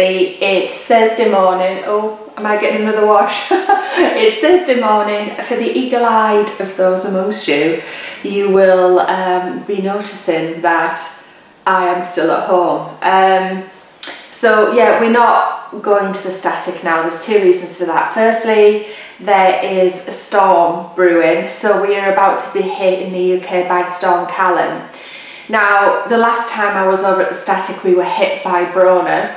obviously it's Thursday morning. Oh, am I getting another wash? It's Thursday morning. For the eagle-eyed of those amongst you, you will be noticing that I am still at home. So yeah, we're not going to the Static now. There's two reasons for that. Firstly, there is a storm brewing, so we are about to be hit in the UK by Storm Callum. Now, the last time I was over at the Static, we were hit by Brona,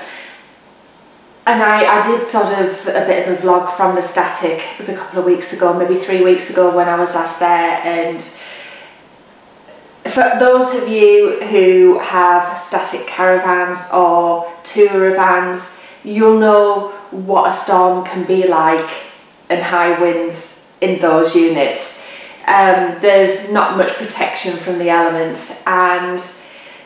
and I did sort of a bit of a vlog from the Static. It was a couple of weeks ago, maybe 3 weeks ago when I was last there. And for those of you who have static caravans or tour vans, you'll know what a storm can be like and high winds in those units. There's not much protection from the elements, and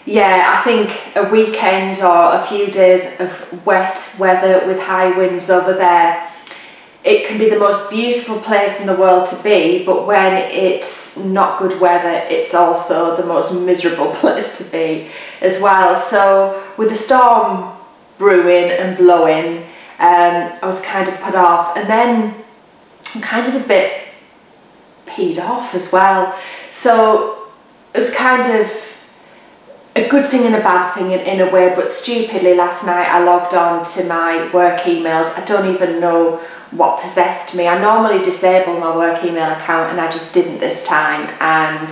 yeah, I think a weekend or a few days of wet weather with high winds over there, it can be the most beautiful place in the world to be, but when it's not good weather, it's also the most miserable place to be as well. So with the storm brewing and blowing, I was kind of put off, and then I'm kind of a bit peed off as well. So it was kind of a good thing and a bad thing in a way, but stupidly last night I logged on to my work emails. I don't even know what possessed me. I normally disable my work email account, and I just didn't this time, and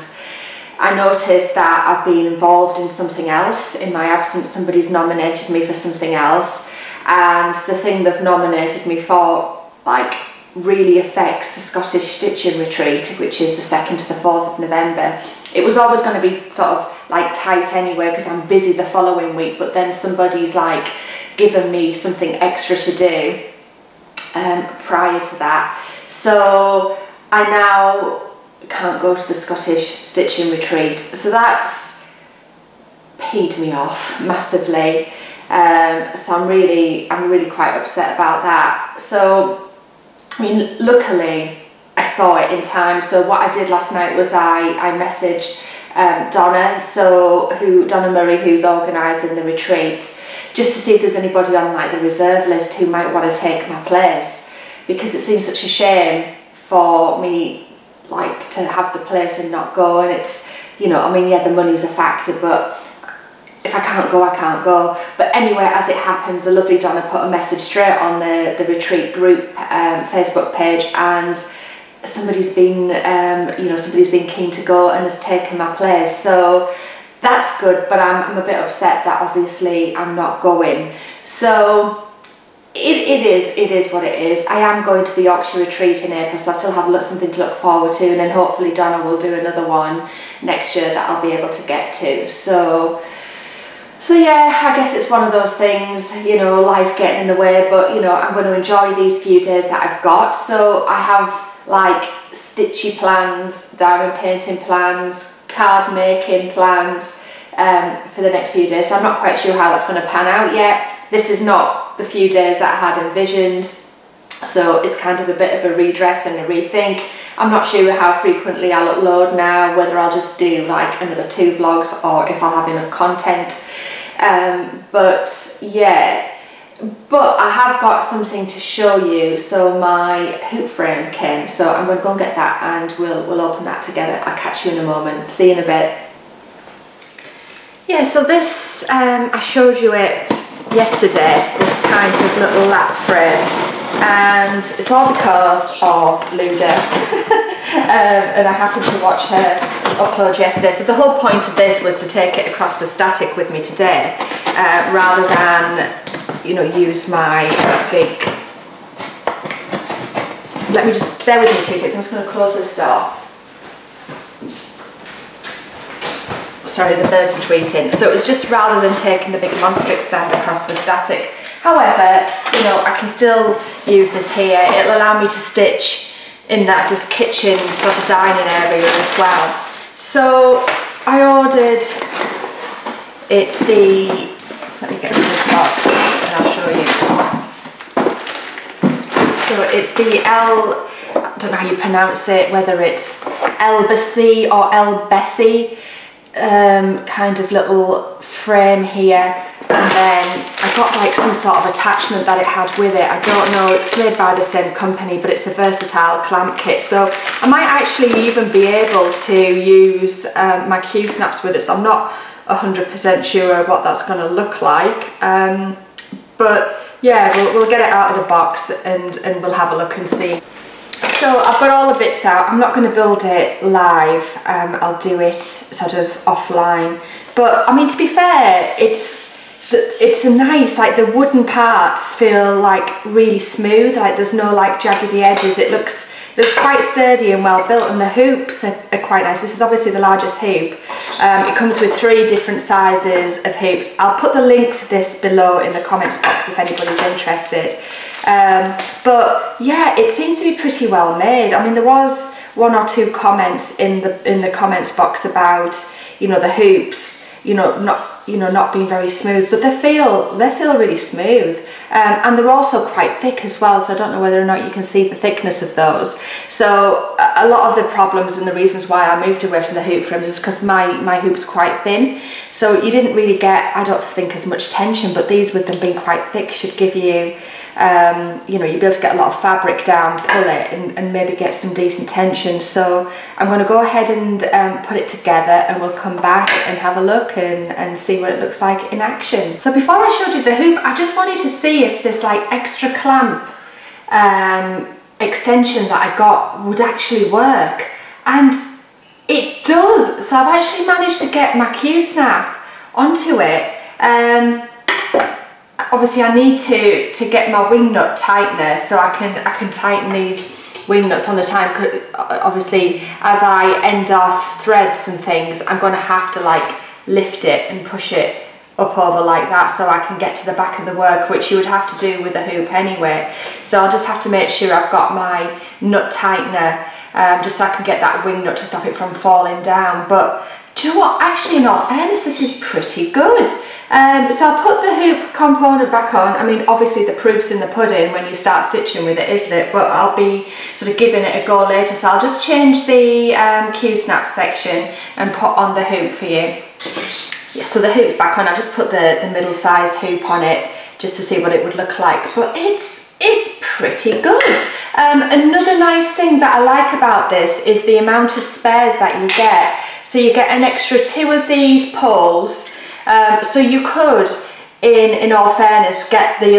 I noticed that I've been involved in something else in my absence. Somebody's nominated me for something else, and the thing they've nominated me for like really affects the Scottish Stitching Retreat, which is the 2nd to the 4th of November. It was always going to be sort of like tight anyway because I'm busy the following week, but then somebody's like given me something extra to do prior to that. So I now can't go to the Scottish Stitching Retreat. So that's peed me off massively. So I'm really quite upset about that. So I mean, luckily I saw it in time. So what I did last night was I messaged Donna Murray, who's organising the retreat, just to see if there's anybody on like the reserve list who might want to take my place, because it seems such a shame for me like to have the place and not go. And it's, you know, I mean, yeah, the money's a factor, but if I can't go, I can't go. But anyway, as it happens, the lovely Donna put a message straight on the retreat group Facebook page, and somebody's been keen to go and has taken my place. So that's good, but I'm a bit upset that obviously I'm not going. So it is what it is. I am going to the Yorkshire retreat in April, so I still have something to look forward to, and then hopefully Donna will do another one next year that I'll be able to get to. So yeah, I guess it's one of those things, you know, life getting in the way, but you know, I'm going to enjoy these few days that I've got. So I have like stitchy plans, diamond painting plans, card making plans for the next few days. So I'm not quite sure how that's going to pan out yet. This is not the few days that I had envisioned, so it's kind of a bit of a redress and a rethink. I'm not sure how frequently I'll upload now, whether I'll just do like another 2 vlogs or if I'll have enough content. But yeah, but I have got something to show you. So my hoop frame came, so I'm going to go and get that, and we'll open that together. I'll catch you in a moment. See you in a bit. Yeah, so this I showed you it yesterday, this kind of little lap frame, and it's all because of Luda. And I happened to watch her upload yesterday. So the whole point of this was to take it across the Static with me today, rather than, you know, use my big... Let me just, bear with me 2 seconds, I'm just going to close this door. Sorry, the birds are tweeting. So it was just rather than taking the big Monstrix stand across the Static. However, you know, I can still use this here. It'll allow me to stitch in this kitchen sort of dining area as well. So I ordered, it's the, let me get rid of this box and I'll show you. So it's the I don't know how you pronounce it, whether it's Elbessy or Elbessy kind of little frame here, and then I I got like some sort of attachment that it had with it. I don't know, it's made by the same company, but it's a versatile clamp kit. So I might actually even be able to use my Q-snaps with it. So I'm not 100% sure what that's going to look like. But yeah, we'll get it out of the box and we'll have a look and see. So I've got all the bits out. I'm not going to build it live. I'll do it sort of offline. But I mean, to be fair, it's a nice, like the wooden parts feel like really smooth, like there's no like jaggedy edges. It looks quite sturdy and well built, and the hoops are quite nice. This is obviously the largest hoop. It comes with 3 different sizes of hoops. I'll put the link for this below in the comments box if anybody's interested. But yeah, it seems to be pretty well made. I mean, there was 1 or 2 comments in the comments box about, you know, the hoops, not being very smooth, but they feel really smooth, and they're also quite thick as well. So I don't know whether or not you can see the thickness of those. So a lot of the problems and the reasons why I moved away from the hoop frames is because my hoop's quite thin, so you didn't really get, I don't think, as much tension. But these, with them being quite thick, should give you you'll be able to get a lot of fabric down, pull it, and maybe get some decent tension. So I'm going to go ahead and put it together, and we'll come back and have a look and see what it looks like in action. So before I showed you the hoop, I just wanted to see if this like extra clamp extension that I got would actually work, and it does. So I've actually managed to get my Q-snap onto it. Obviously I need to get my wing nut tightener so I can tighten these wing nuts on the time. Obviously, as I end off threads and things, I'm going to have to like lift it and push it up over like that so I can get to the back of the work, which you would have to do with a hoop anyway. So I'll just have to make sure I've got my nut tightener just so I can get that wing nut to stop it from falling down. But do you know what? Actually, in all fairness, this is pretty good. So I'll put the hoop component back on. I mean, obviously the proof's in the pudding when you start stitching with it, isn't it? But I'll be sort of giving it a go later. So I'll just change the Q-snap section and put on the hoop for you. Yeah, so the hoop's back on. I just put the middle size hoop on it just to see what it would look like. But it's pretty good. Another nice thing that I like about this is the amount of spares that you get. So you get an extra 2 of these poles. So you could, in all fairness, get the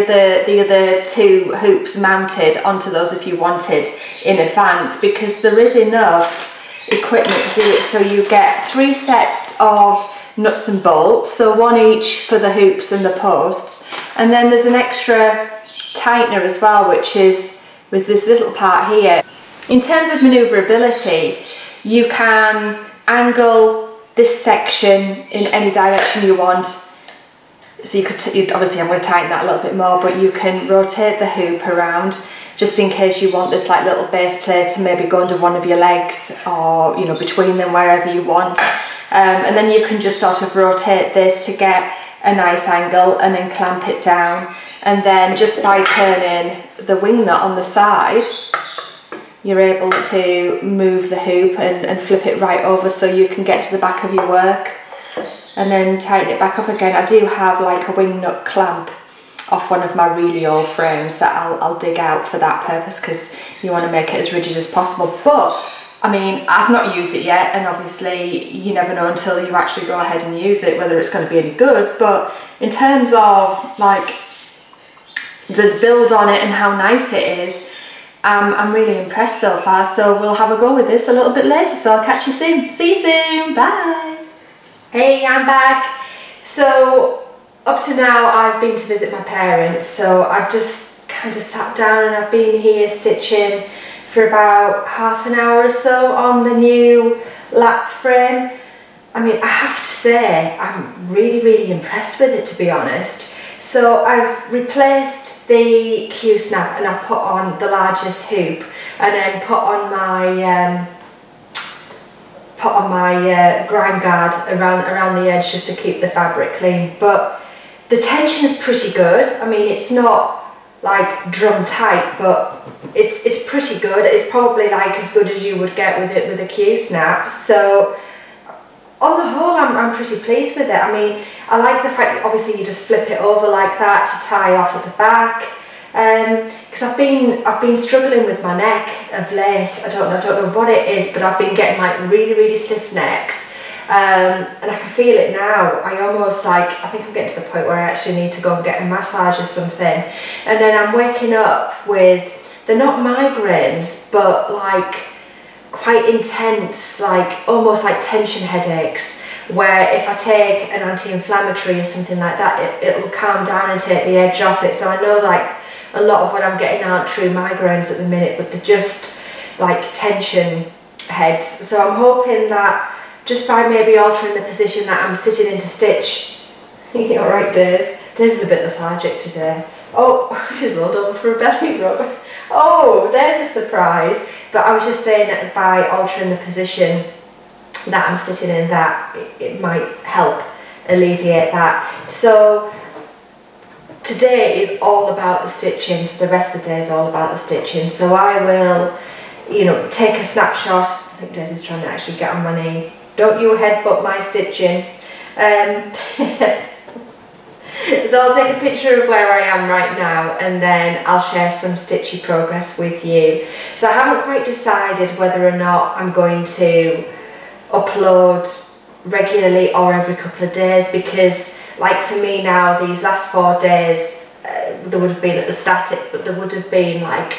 other 2 hoops mounted onto those if you wanted in advance, because there is enough equipment to do it. So you get 3 sets of nuts and bolts, so 1 each for the hoops and the posts, and then there's an extra tightener as well, which is with this little part here. In terms of manoeuvrability, you can angle this section in any direction you want. So you could, obviously I'm going to tighten that a little bit more, but you can rotate the hoop around just in case you want this like little base plate to maybe go under one of your legs, or between them, wherever you want. And then you can just sort of rotate this to get a nice angle and then clamp it down. And then just by turning the wing nut on the side, you're able to move the hoop and flip it right over so you can get to the back of your work and then tighten it back up again. I do have like a wing nut clamp off one of my really old frames that I'll dig out for that purpose, because you want to make it as rigid as possible. But I mean, I've not used it yet, and obviously you never know until you actually go ahead and use it whether it's going to be any good. But in terms of like the build on it and how nice it is, I'm really impressed so far. So we'll have a go with this a little bit later, so I'll catch you soon. See you soon, bye. Hey, I'm back. So up to now I've been to visit my parents, so I've just kind of sat down and I've been here stitching for about half an hour or so on the new lap frame. I mean, I have to say I'm really impressed with it, to be honest. So I've replaced the Q-snap and I've put on the largest hoop, and then put on my grind guard around the edge just to keep the fabric clean. But the tension is pretty good. I mean, it's not like drum tight, but it's pretty good. It's probably like as good as you would get with a Q-snap. So on the whole, I'm pretty pleased with it. I mean, I like the fact that obviously you just flip it over like that to tie off at the back. Because I've been struggling with my neck of late. I don't know what it is, but I've been getting like really stiff necks, and I can feel it now. I think I'm getting to the point where I actually need to go and get a massage or something. And then I'm waking up with, they're not migraines, but like quite intense, like almost like tension headaches, where if I take an anti-inflammatory or something like that, it'll calm down and take the edge off it. So I know like a lot of what I'm getting aren't true migraines at the minute, but they're just like tension heads. So I'm hoping that just by maybe altering the position that I'm sitting in to stitch. Alright, Days. Days is a bit lethargic today. Oh, she's rolled over for a belly rub. Oh, there's a surprise. But I was just saying that by altering the position that I'm sitting in, that it might help alleviate that. So today is all about the stitching, so the rest of the day is all about the stitching. So I will, you know, take a snapshot. I think Daisy's trying to actually get on my knee. Don't you headbutt my stitching. So I'll take a picture of where I am right now, and then I'll share some stitchy progress with you. So I haven't quite decided whether or not I'm going to upload regularly or every couple of days, because like for me now, these last 4 days, there would have been at the static, but there would have been like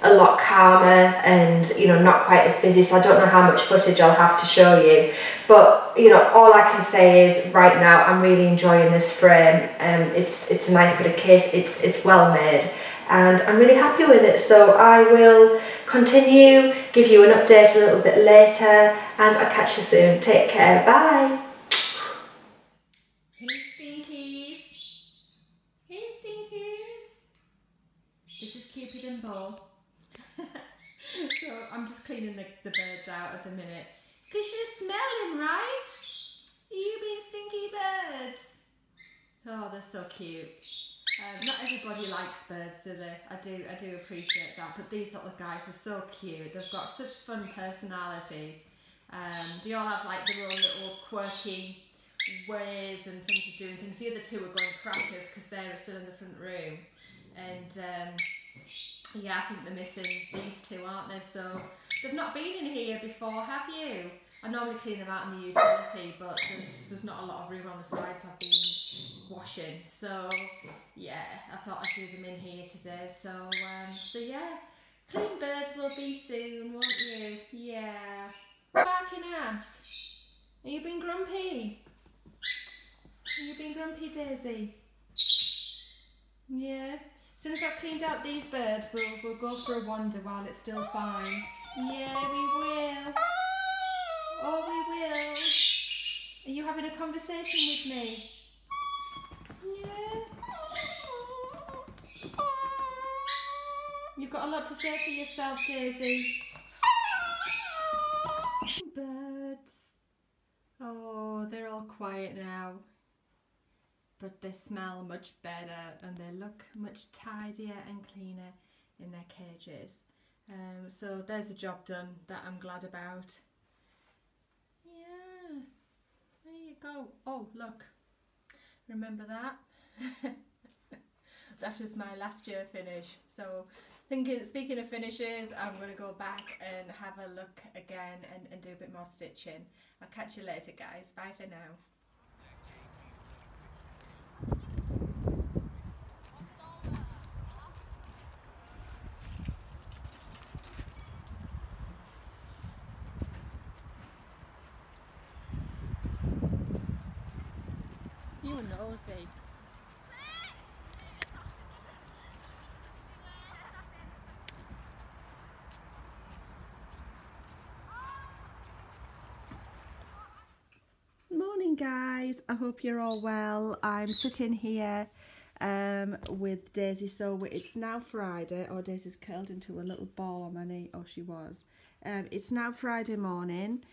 a lot calmer and, you know, not quite as busy. So I don't know how much footage I'll have to show you, but you know, all I can say is right now I'm really enjoying this frame. It's a nice bit of kit, it's well made, and I'm really happy with it. So I will continue, give you an update a little bit later, and I'll catch you soon. Take care, bye. Hey Stinkies! Hey Stinkies! This is Cupid and Bo. So I'm just cleaning the birds out at the minute. Because you smell them, right? You being stinky birds. Oh, they're so cute. Not everybody likes birds, do they? I do appreciate that, but these little guys are so cute. They've got such fun personalities. They all have like their own little quirky ways and things of doing things. The other two are going crackers because they're still in the front room, and yeah, I think they're missing these two, aren't they? So they've not been in here before, have you? I normally clean them out in the utility, but there's not a lot of room on the sides. I've been washing, so yeah, I thought I'd do them in here today. So yeah, clean birds will be soon, won't you? Yeah. Barking ass. Are you being grumpy? Are you being grumpy, Daisy? Yeah. As soon as I've cleaned out these birds, we'll go for a wander while it's still fine. Yeah, we will. Oh, we will. Are you having a conversation with me? Yeah. You've got a lot to say for yourself, Daisy. Birds. Oh, they're all quiet now. But they smell much better and they look much tidier and cleaner in their cages. So there's a job done that I'm glad about. Yeah, there you go. Oh, look, remember that? That was my last year finish. So speaking of finishes, I'm going to go back and have a look again and do a bit more stitching. I'll catch you later, guys. Bye for now. You were nosy. Morning guys, I hope you're all well. I'm sitting here with Daisy. So it's now Friday. Oh, Daisy's curled into a little ball on my knee. Oh, she was. It's now Friday morning.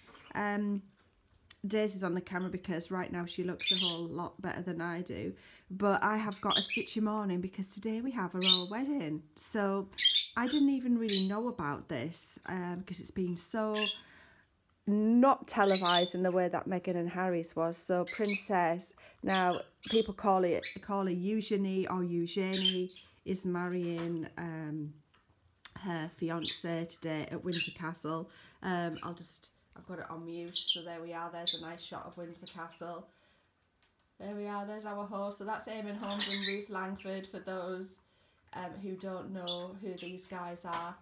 Daisy's on the camera because right now she looks a whole lot better than I do, but I have got a stitchy morning because today we have a royal wedding. So I didn't even really know about this because it's been so not televised in the way that Meghan and Harry's was. So Princess, now people call her Eugenie or Eugenie, is marrying her fiance today at Windsor Castle. I've got it on mute, so there we are. There's a nice shot of Windsor Castle. There we are, there's our host. So that's Eamonn Holmes and Ruth Langford, for those who don't know who these guys are.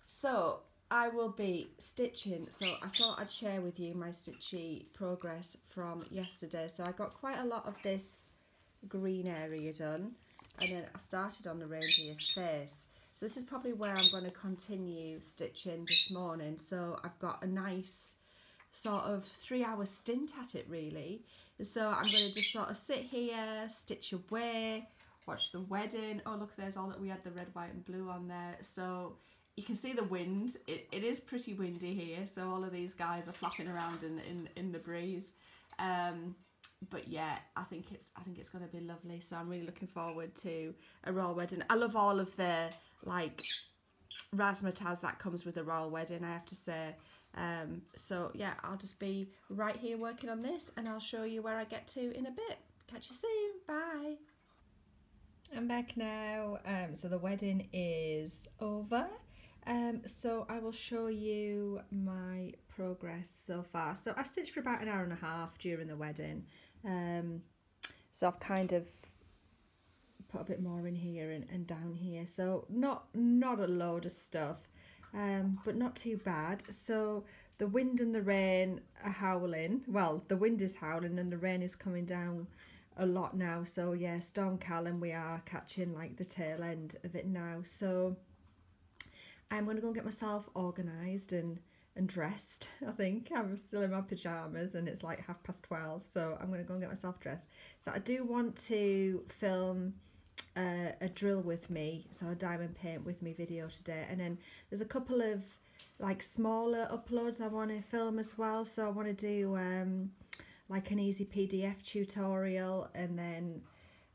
So I will be stitching, so I thought I'd share with you my stitchy progress from yesterday. So I got quite a lot of this green area done, and then I started on the reindeer's face. So this is probably where I'm going to continue stitching this morning. So I've got a nice sort of 3-hour stint at it really. So I'm going to just sort of sit here, stitch away, watch the wedding. Oh look, there's we had the red, white and blue on there. So you can see the wind. It is pretty windy here, so all of these guys are flapping around in the breeze. But yeah, I think it's going to be lovely. So I'm really looking forward to a royal wedding. I love all of the like razzmatazz that comes with a royal wedding, I have to say. So yeah, I'll just be right here working on this, and I'll show you where I get to in a bit. Catch you soon. Bye. I'm back now. So the wedding is over. So I will show you my progress so far. So I stitched for about 1.5 hours during the wedding. So I've kind of put a bit more in here and down here. So not a load of stuff, but not too bad. So the wind and the rain are howling. Well, the wind is howling and the rain is coming down a lot now. So yeah, Storm Callum, we are catching like the tail end of it now. So I'm going to go and get myself organised and dressed. I think I'm still in my pyjamas and it's like 12:30, so I'm going to go and get myself dressed. So I do want to film a drill with me, so a diamond paint with me video today, and then there's a couple of like smaller uploads I want to film as well. So I want to do like an easy PDF tutorial, and then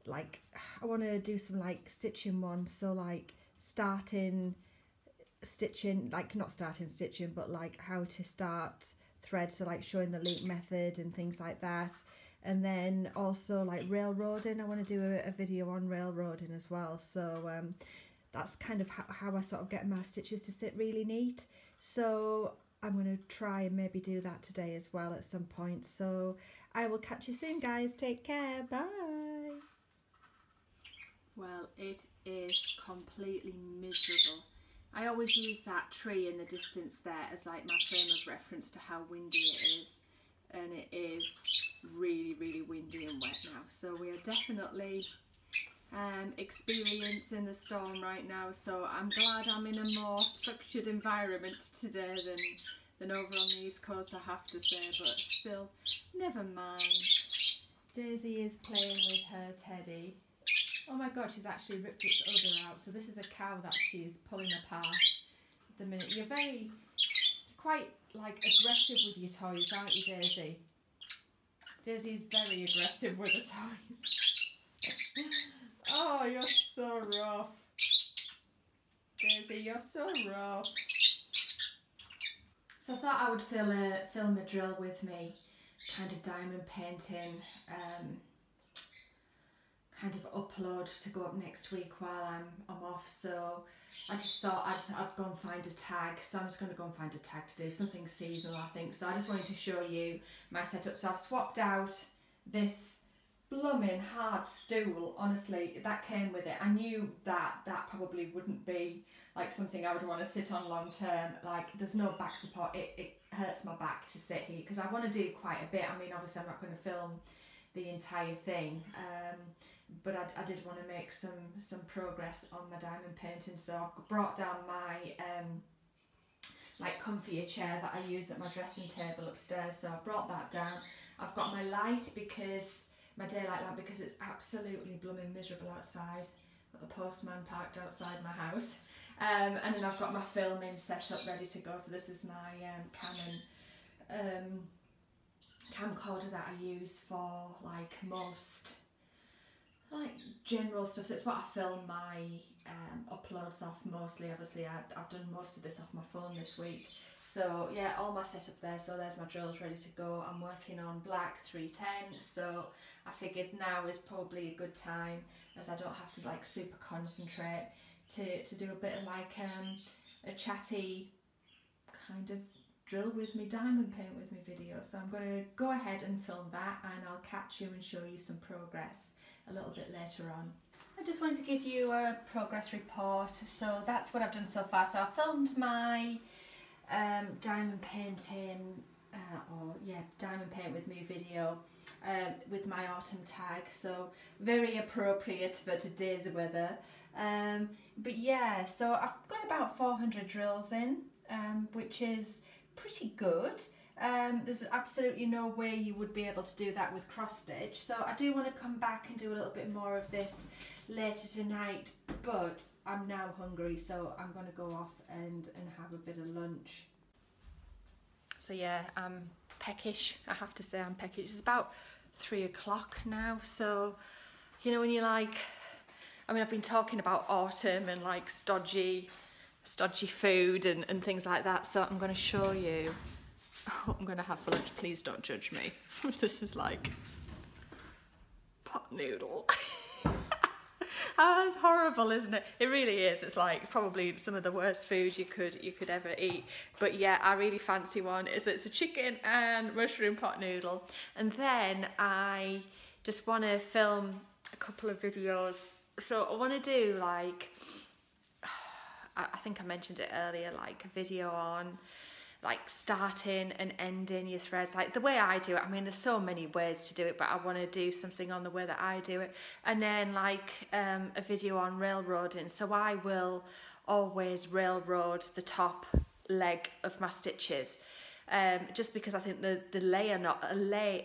like I want to do some like stitching ones, so like stitching, like not starting stitching, but like how to start thread, so like showing the loop method and things like that. And then also like railroading, I want to do a video on railroading as well. So that's kind of how I sort of get my stitches to sit really neat. So I'm going to try and maybe do that today as well at some point. So I will catch you soon, guys. Take care. Bye. Well, it is completely miserable. I always use that tree in the distance there as like my frame of reference to how windy it is. And it is really, really windy and wet now. So we are definitely experiencing the storm right now. So I'm glad I'm in a more structured environment today than over on the East Coast, I have to say. But still, never mind. Daisy is playing with her teddy. Oh my god, she's actually ripped its udder out. So this is a cow that she's pulling apart at the minute. You're quite like aggressive with your toys, aren't you, Daisy? Daisy's very aggressive with the toys. Oh, you're so rough. Daisy, you're so rough. So I thought I would film a drill with me, kind of diamond painting, kind of upload to go up next week while I'm off. So I just thought I'd go and find a tag. So I'm just going to go and find a tag to do something seasonal, I think. So I just wanted to show you my setup. So I've swapped out this blooming hard stool. Honestly, that came with it. I knew that probably wouldn't be like something I would want to sit on long term. Like there's no back support. It hurts my back to sit here because I want to do quite a bit. I mean, obviously I'm not going to film the entire thing, but I did want to make some progress on my diamond painting. So I've brought down my like comfier chair that I use at my dressing table upstairs. So I brought that down. I've got my light, because my daylight lamp, because it's absolutely blooming miserable outside. Got the postman parked outside my house, and then I've got my filming set up ready to go. So this is my Canon camcorder that I use for like most like general stuff. So it's what I film my uploads off mostly. Obviously I've done most of this off my phone this week. So yeah, all my setup there. So there's my drills ready to go. I'm working on black 310, so I figured now is probably a good time, as I don't have to like super concentrate, to do a bit of like a chatty kind of drill with me, diamond paint with me video. So I'm going to go ahead and film that, and I'll catch you and show you some progress a little bit later on. I just wanted to give you a progress report. So that's what I've done so far. So I filmed my diamond painting, diamond paint with me video with my autumn tag, so very appropriate for today's weather. But yeah, so I've got about 400 drills in, which is pretty good. There's absolutely no way you would be able to do that with cross stitch, so I do want to come back and do a little bit more of this later tonight, but I'm now hungry, so I'm going to go off and have a bit of lunch. So yeah, I'm peckish, I have to say I'm peckish. It's about 3 o'clock now, so you know when you're like, I mean I've been talking about autumn and like stodgy food and things like that, so I'm going to show you what I'm going to have for lunch. Please don't judge me. This is like pot noodle. Oh, it's horrible, isn't it? It really is. It's like probably some of the worst food you could ever eat. But yeah, I really fancy one. It's a chicken and mushroom pot noodle. And then I just want to film a couple of videos. So I want to do like, I think I mentioned it earlier, like a video on like starting and ending your threads, like the way I do it. I mean, there's so many ways to do it, but I want to do something on the way that I do it. And then like a video on railroading. So I will always railroad the top leg of my stitches, just because I think the lay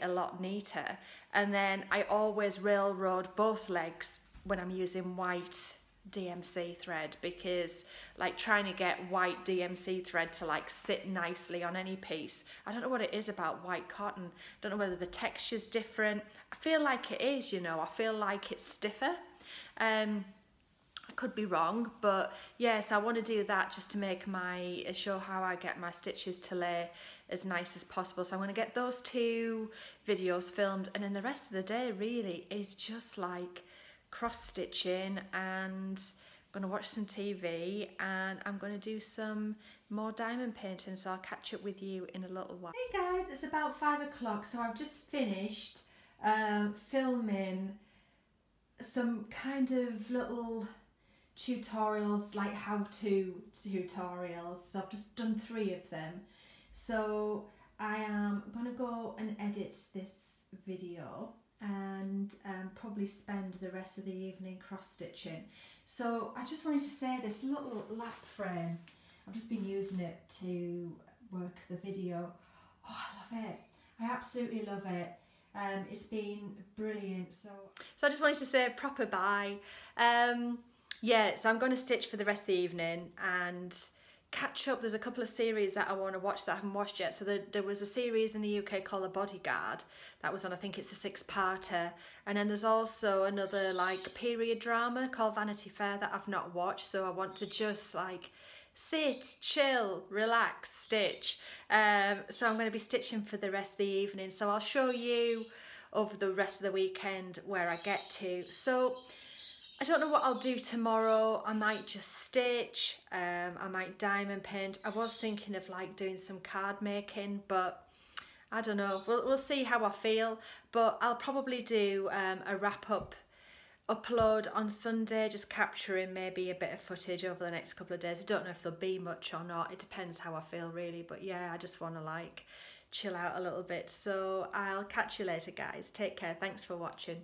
a lot neater. And then I always railroad both legs when I'm using white DMC thread, because like trying to get white DMC thread to like sit nicely on any piece, I don't know what it is about white cotton. I don't know whether the texture's different. I feel like it is, you know, I feel like it's stiffer. I could be wrong, but yes, I want to do that just to make show how I get my stitches to lay as nice as possible. So I'm going to get those 2 videos filmed, and then the rest of the day really is just like cross stitching, and I'm going to watch some TV, and I'm going to do some more diamond painting. So I'll catch up with you in a little while. Hey guys, it's about 5 o'clock, so I've just finished filming some kind of little tutorials, like how-to tutorials. So I've just done 3 of them. So I am going to go and edit this video and probably spend the rest of the evening cross stitching. So I just wanted to say, this little lap frame, I've just been using it to work the video. Oh, I love it. I absolutely love it. It's been brilliant. So I just wanted to say a proper bye. Yeah, so I'm going to stitch for the rest of the evening and catch up. There's a couple of series that I want to watch that I haven't watched yet. So there was a series in the UK called The Bodyguard that was on, I think it's a 6-parter, and then there's also another like period drama called Vanity Fair that I've not watched. So I want to just like sit, chill, relax, stitch. So I'm going to be stitching for the rest of the evening, so I'll show you over the rest of the weekend where I get to. So I don't know what I'll do tomorrow. I might just stitch, I might diamond paint. I was thinking of like doing some card making, but I don't know. We'll see how I feel, but I'll probably do a wrap-up upload on Sunday, just capturing maybe a bit of footage over the next couple of days. I don't know if there'll be much or not. It depends how I feel really, but yeah, I just want to like chill out a little bit. So I'll catch you later guys. Take care. Thanks for watching.